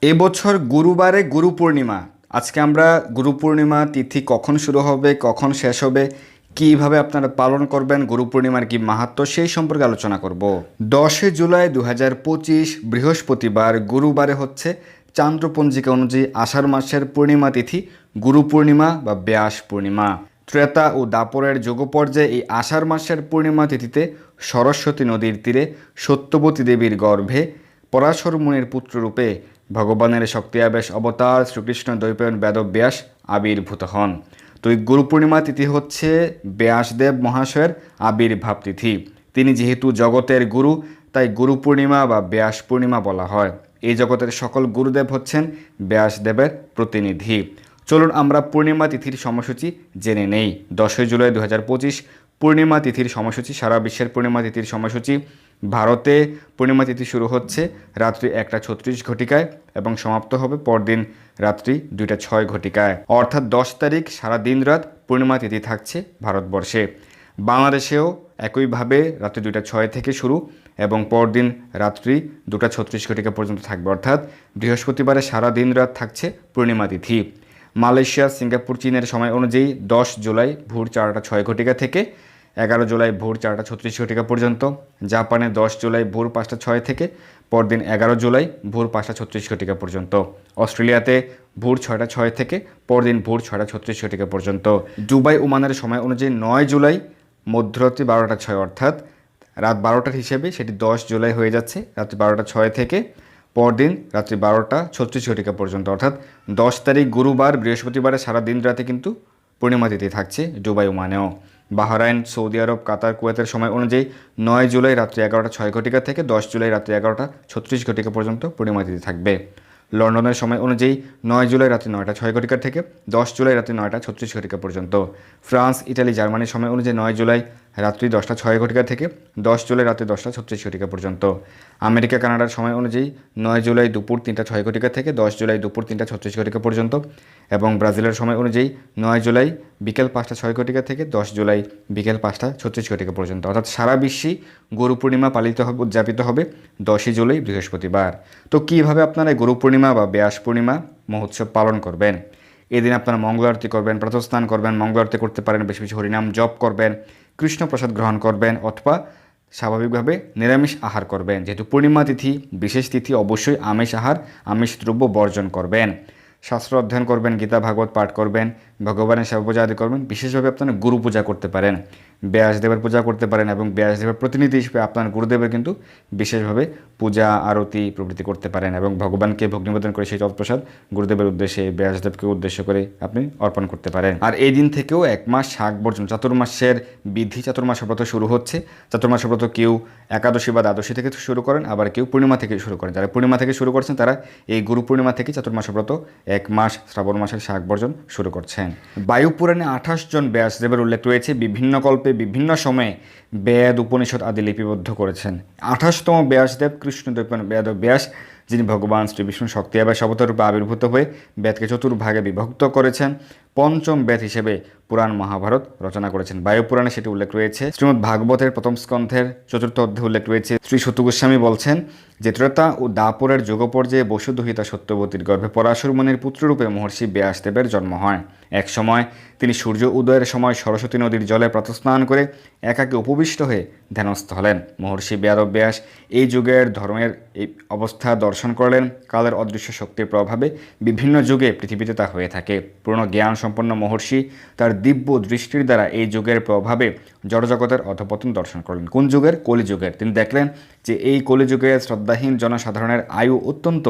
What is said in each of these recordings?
এবছর গুরুবারে গুরু পূর্ণিমা। আজকে আমরা গুরু পূর্ণিমা তিথি কখন শুরু হবে, কখন শেষ হবে, কিভাবে আপনারা পালন করবেন, গুরু পূর্ণিমার কি মাহাত্ম্য সেই সম্পর্কে আলোচনা করব। 10 জুলাই 2025 বৃহস্পতিবার গুরুবারে হচ্ছে চান্দ্রপঞ্জিকা অনুযায়ী আষাঢ় মাসের পূর্ণিমা তিথি গুরু পূর্ণিমা বা ব্যাস পূর্ণিমা। ত্রেতা ও দাপরের যোগ পর্যায়ে এই আষাঢ় মাসের পূর্ণিমা তিথিতে সরস্বতী নদীর তীরে সত্যবতী দেবীর গর্ভে পরাশর মুনির পুত্ররূপে ভগবানের শক্তি আবেশ অবতার শ্রীকৃষ্ণ দ্বৈপায়ন বেদব্যাস আবির্ভূত হন। তো এই গুরু পূর্ণিমা তিথি হচ্ছে ব্যাসদেব মহাশয়ের আবির্ভাব তিথি। তিনি যেহেতু জগতের গুরু, তাই গুরু পূর্ণিমা বা ব্যাস পূর্ণিমা বলা হয়। এই জগতের সকল গুরুদেব হচ্ছেন ব্যাসদেবের প্রতিনিধি। চলুন আমরা পূর্ণিমা তিথির সময়সূচি জেনে নেই। 10 জুলাই 2025 পূর্ণিমা তিথির সময়সূচি। সারা বিশ্বের পূর্ণিমা তিথির সময়সূচি। ভারতে পূর্ণিমা তিথি শুরু হচ্ছে রাত্রি 1টা 36 এবং সমাপ্ত হবে পরদিন রাত্রি 2টা 6 অর্থাৎ 10 তারিখ সারা দিন রাত পূর্ণিমা তিথি থাকছে ভারতবর্ষে। বাংলাদেশেও একইভাবে রাত্রি 2টা 6 থেকে শুরু এবং পরদিন রাত্রি 2টা 36 পর্যন্ত থাকবে, অর্থাৎ বৃহস্পতিবারে সারা দিন রাত থাকছে পূর্ণিমা তিথি। মালয়েশিয়া, সিঙ্গাপুর, চীনের সময় অনুযায়ী 10 জুলাই ভোর 4টা 6 থেকে 11 জুলাই ভোর 4টা 36 পর্যন্ত। জাপানে 10 জুলাই ভোর 5টা 6 থেকে পরদিন 11 জুলাই ভোর 5টা 36 পর্যন্ত। অস্ট্রেলিয়াতে ভোর 6টা 6 থেকে পরদিন ভোর 6টা 36 পর্যন্ত। দুবাই ওমানের সময় অনুযায়ী 9 জুলাই মধ্যরাত্রি 12টা 6 অর্থাৎ রাত 12টার হিসেবে সেটি 10 জুলাই হয়ে যাচ্ছে রাত্রি 12টা 6 থেকে পরদিন রাত্রি 12টা 36 পর্যন্ত, অর্থাৎ 10 তারিখ গুরুবার বৃহস্পতিবারে সারা দিন রাতে কিন্তু পূর্ণিমা তিথি থাকছে দুবাই ওমানেও। বাহরাইন, সৌদি আরব, কাতার, কুয়েতের সময় অনুযায়ী 9 জুলাই রাত্রি 11টা 6 থেকে 10 জুলাই রাত্রি 11টা 36 পর্যন্ত পূর্ণিমা তিথি থাকবে। লন্ডনের সময় অনুযায়ী 9 জুলাই রাত্রি 9টা 6 থেকে 10 জুলাই রাত্রি 9টা 36 পর্যন্ত। ফ্রান্স, ইটালি, জার্মানির সময় অনুযায়ী 9 জুলাই রাত্রি 10টা 6 থেকে 10 জুলাই রাত্রি 10টা 36 পর্যন্ত। আমেরিকা, কানাডার সময় অনুযায়ী 9 জুলাই দুপুর 3টা 6 থেকে 10 জুলাই দুপুর 3টা 36 পর্যন্ত এবং ব্রাজিলের সময় অনুযায়ী 9 জুলাই বিকেল 5টা 6 থেকে 10 জুলাই বিকেল 5টা 36 পর্যন্ত, অর্থাৎ সারা বিশ্বেই গুরু পূর্ণিমা পালিত হবে, উদযাপিত হবে 10 জুলাই বৃহস্পতিবার। তো কীভাবে আপনারা গুরু পূর্ণিমা বা ব্যাস পূর্ণিমা মহোৎসব পালন করবেন? এদিন আপনারা মঙ্গল আরতি করবেন, প্রাতঃস্নান করবেন, মঙ্গল আরতি করতে পারেন, বেশি বেশি হরিনাম জপ করবেন, কৃষ্ণ প্রসাদ গ্রহণ করবেন অথবা স্বাভাবিকভাবে নিরামিষ আহার করবেন। যেহেতু পূর্ণিমা তিথি বিশেষ তিথি, অবশ্যই আমিষ আহার, আমিষ দ্রব্য বর্জন করবেন। শাস্ত্র অধ্যয়ন করবেন, গীতা ভাগবত পাঠ করবেন, ভগবানের সেবা পূজা আদি করবেন। বিশেষভাবে আপনারা গুরু পূজা করতে পারেন, ব্যাসদেবের পূজা করতে পারেন এবং ব্যাসদেবের প্রতিনিধি হিসেবে আপনার গুরুদেবের কিন্তু বিশেষভাবে পূজা আরতি প্রভৃতি করতে পারেন এবং ভগবানকে ভোগ নিবেদন করে সেই তৎপ্রসাদ গুরুদেবের উদ্দেশ্যে, ব্যাসদেবকে উদ্দেশ্য করে আপনি অর্পণ করতে পারেন। আর এই দিন থেকেও 1 মাস শাক বর্জন, চাতুর্মাসের বিধি, চাতুর্মাস ব্রত শুরু হচ্ছে। চাতুর্মাস ব্রত কেউ একাদশী বা দ্বাদশী থেকে শুরু করেন, আবার কেউ পূর্ণিমা থেকে শুরু করেন। যারা পূর্ণিমা থেকে শুরু করছেন তারা এই গুরু পূর্ণিমা থেকে চাতুর্মাস ব্রত 1 মাস শ্রাবণ মাসের শাক বর্জন শুরু করছেন। বায়ু পুরাণে 28 জন ব্যাসদেবের উল্লেখ রয়েছে। বিভিন্ন কল্পে বিভিন্ন সময়ে বেদ, উপনিষদ আদি লিপিবদ্ধ করেছেন। 28তম ব্যাসদেব কৃষ্ণ দ্বৈপায়ন বেদব্যাস, যিনি ভগবান শ্রী বিষ্ণু শক্তি আবেশ অবতার রূপে আবির্ভূত হয়ে বেদকে চতুর্ভাগে বিভক্ত করেছেন। পঞ্চম বেদ হিসেবে পুরাণ মহাভারত রচনা করেছেন। বায়ু পুরাণে সেটি উল্লেখ রয়েছে। শ্রীমদ্ ভাগবতের প্রথম স্কন্ধের 4র্থ অধ্যায়ে উল্লেখ রয়েছে। শ্রী সূত গোস্বামী বলছেন যে ত্রেতা ও দাপরের যুগ পর্যায়ে বসুদহিতা সত্যবতীর গর্ভে পরাশর মুনির পুত্ররূপে মহর্ষি ব্যাসদেবের জন্ম হয়। এক সময় তিনি সূর্য উদয়ের সময় সরস্বতী নদীর জলে প্রাতঃস্নান করে একাকী উপবিষ্ট হয়ে ধ্যানস্থ হলেন। মহর্ষি বেদব্যাস এই যুগের ধর্মের এই অবস্থা দর্শন করলেন। কালের অদৃশ্য শক্তির প্রভাবে বিভিন্ন যুগে পৃথিবীতে তা হয়ে থাকে। পূর্ণ জ্ঞান সম্পন্ন মহর্ষি তার দিব্য দৃষ্টির দ্বারা এই যুগের প্রভাবে জড়জগতের অধপতন দর্শন করলেন। কোন যুগের? কলিযুগের। তিনি দেখলেন যে এই কলিযুগে শ্রদ্ধাহীন জনসাধারণের আয়ু অত্যন্ত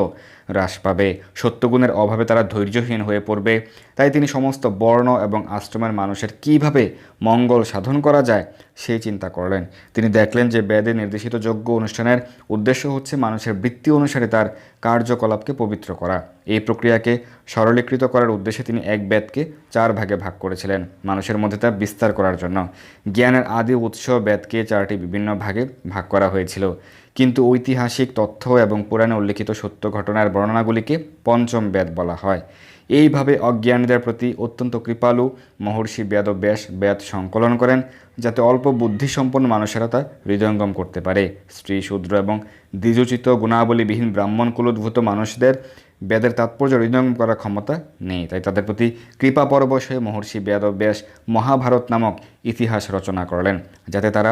হ্রাস পাবে, সত্যগুণের অভাবে তারা ধৈর্যহীন হয়ে পড়বে। তাই তিনি সমস্ত বর্ণ এবং আশ্রমের মানুষের কিভাবে মঙ্গল সাধন করা যায় সেই চিন্তা করলেন। তিনি দেখলেন যে বেদে নির্দেশিত যজ্ঞ অনুষ্ঠানের উদ্দেশ্য হচ্ছে মানুষের বৃত্তি অনুসারে তার কার্যকলাপকে পবিত্র করা। এই প্রক্রিয়াকে সরলীকৃত করার উদ্দেশ্যে তিনি এক বেদকে 4 ভাগে ভাগ করেছিলেন, মানুষের মধ্যে তা বিস্তার করার জন্য। জ্ঞানের আদি উৎস বেদকে 4টি বিভিন্ন ভাগে ভাগ করা হয়েছিল, কিন্তু ঐতিহাসিক তথ্য এবং পুরাণে উল্লিখিত সত্য ঘটনার বর্ণনাগুলিকে পঞ্চম বেদ বলা হয়। এইভাবে অজ্ঞানীদের প্রতি অত্যন্ত কৃপালু মহর্ষি বেদব্যাস বেদ সংকলন করেন, যাতে অল্প বুদ্ধিসম্পন্ন মানুষেরা তা হৃদয়ঙ্গম করতে পারে। স্ত্রী, শূদ্র এবং দ্বিজোচিত গুণাবলীবিহীন ব্রাহ্মণ কুলোদ্ভূত মানুষদের বেদের তাৎপর্য হৃদয়ঙ্গম করার ক্ষমতা নেই। তাই তাদের প্রতি কৃপা পরবশ হয়ে মহর্ষি বেদব্যাস মহাভারত নামক ইতিহাস রচনা করলেন, যাতে তারা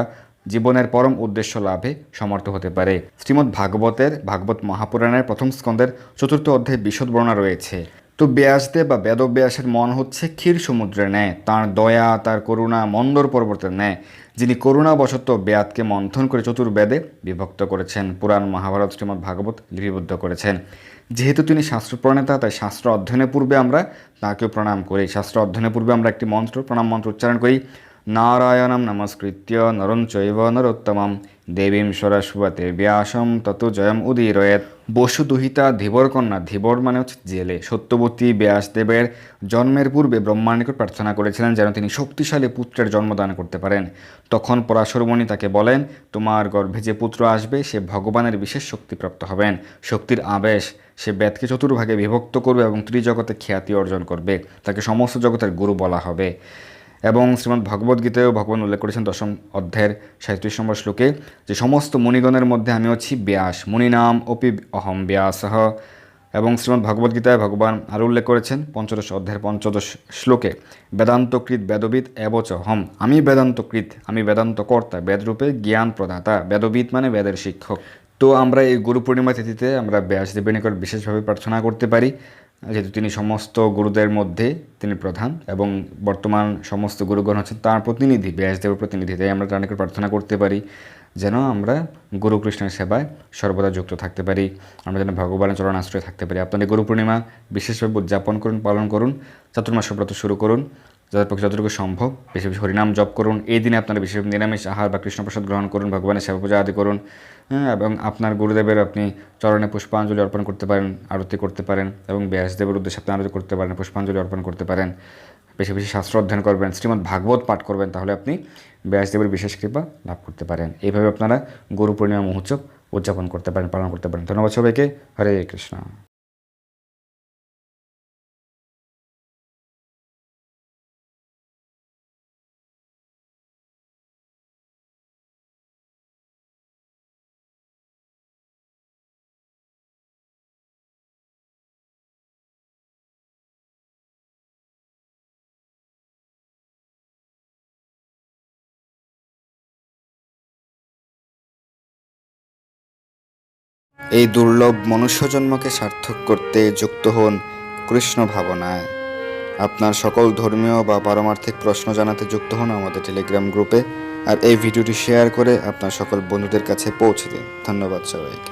জীবনের পরম উদ্দেশ্য লাভে সমর্থ হতে পারে। শ্রীমদ্ ভাগবত মহাপুরাণের প্রথম স্কন্ধের 4th অধ্যায়ে বিশদ বর্ণনা রয়েছে। তো ব্যাসদেব বা বেদব্যাসের মন হচ্ছে ক্ষীর সমুদ্রের ন্যায়, তাঁর দয়া, তার করুণা মন্দর পর্বতের ন্যায়, যিনি করুণাবশত বেদকে মন্থন করে চতুর্বেদে বিভক্ত করেছেন, পুরাণ, মহাভারত, শ্রীমদ্ ভাগবত লিপিবদ্ধ করেছেন। যেহেতু তিনি শাস্ত্র প্রণেতা, তাই শাস্ত্র অধ্যয়নের পূর্বে আমরা তাঁকেও প্রণাম করি। শাস্ত্র অধ্যয়নের পূর্বে আমরা একটি প্রণাম মন্ত্র উচ্চারণ করি, নারায়ণম নমস্কৃত্য নরং চৈব নরোত্তমম দেবীম সরস্বতী ব্যাসম তত জয়ম উদীরয়েৎ। বসুদুহিতা ধীবর কন্যা, ধীবর মানে হচ্ছে জেলে, সত্যবতী ব্যাসদেবের জন্মের পূর্বে ব্রহ্মার নিকট প্রার্থনা করেছিলেন যেন তিনি শক্তিশালী পুত্রের জন্মদান করতে পারেন। তখন পরাশরমণি তাকে বলেন, তোমার গর্ভে যে পুত্র আসবে সে ভগবানের বিশেষ শক্তিপ্রাপ্ত হবেন। শক্তির আবেশ, সে বেদকে চতুর্ভাগে বিভক্ত করবে এবং ত্রিজগতে খ্যাতি অর্জন করবে, তাকে সমস্ত জগতের গুরু বলা হবে। এবং শ্রীমদ্ ভগবদ্গীতায়ও ভগবান উল্লেখ করেছেন 10ম অধ্যায়ের 37 নম্বর শ্লোকে যে সমস্ত মুনিগণের মধ্যে আমি হচ্ছি ব্যাস, মুনিনাম অপি অহম ব্যাসঃ। এবং শ্রীমদ্ ভগবদ্গীতায় ভগবান আরও উল্লেখ করেছেন 15 অধ্যায়ের 15 শ্লোকে, বেদান্তকৃত বেদবিদ এবচ হম, আমি বেদান্তকৃত, আমি বেদান্ত কর্তা, বেদরূপে জ্ঞান প্রদাতা। বেদবিদ মানে বেদের শিক্ষক। তো আমরা এই গুরু পূর্ণিমা তিথিতে আমরা ব্যাসদেবের নিকট বিশেষভাবে প্রার্থনা করতে পারি, যেহেতু তিনি সমস্ত গুরুদের মধ্যে তিনি প্রধান এবং বর্তমান সমস্ত গুরুগণ হচ্ছেন তাঁর প্রতিনিধি, ব্যাসদেবের প্রতিনিধি। তাই আমরা তার নিকট প্রার্থনা করতে পারি যেন আমরা গুরু কৃষ্ণের সেবায় সর্বদা যুক্ত থাকতে পারি, আমরা যেন ভগবানের চরণ আশ্রয়ে থাকতে পারি। আপনাদের গুরু পূর্ণিমা বিশেষভাবে উদযাপন করুন, পালন করুন, চাতুর্মাস ব্রত শুরু করুন, যাদের পক্ষে যতটুকু সম্ভব বেশি বেশি হরিনাম জপ করুন। এই দিনে আপনারা বিশেষ নিরামিষ আহার বা কৃষ্ণপ্রসাদ গ্রহণ করুন, ভগবানের সেবা পূজা আদি করুন, এবং আপনার গুরুদেবের আপনি চরণে পুষ্পাঞ্জলি অর্পণ করতে পারেন, আরতি করতে পারেন, এবং ব্যাসদেবের উদ্দেশ্যে আপনি আরতি করতে পারেন, পুষ্পাঞ্জলি অর্পণ করতে পারেন। বেশি বেশি শাস্ত্র অধ্যয়ন করবেন, শ্রীমদ্ ভাগবত পাঠ করবেন, তাহলে আপনি ব্যাসদেবের বিশেষ কৃপা লাভ করতে পারেন। এইভাবে আপনারা গুরু পূর্ণিমা মহোৎসব উদযাপন করতে পারেন, পালন করতে পারেন। ধন্যবাদ সবাইকে। হরে কৃষ্ণ। এই দুর্লভ মনুষ্যজন্মকে সার্থক করতে যুক্ত হন কৃষ্ণ ভাবনায়। আপনার সকল ধর্মীয় বা পারমার্থিক প্রশ্ন জানাতে যুক্ত হন আমাদের টেলিগ্রাম গ্রুপে, আর এই ভিডিওটি শেয়ার করে আপনার সকল বন্ধুদের কাছে পৌঁছে দিন। ধন্যবাদ সবাইকে।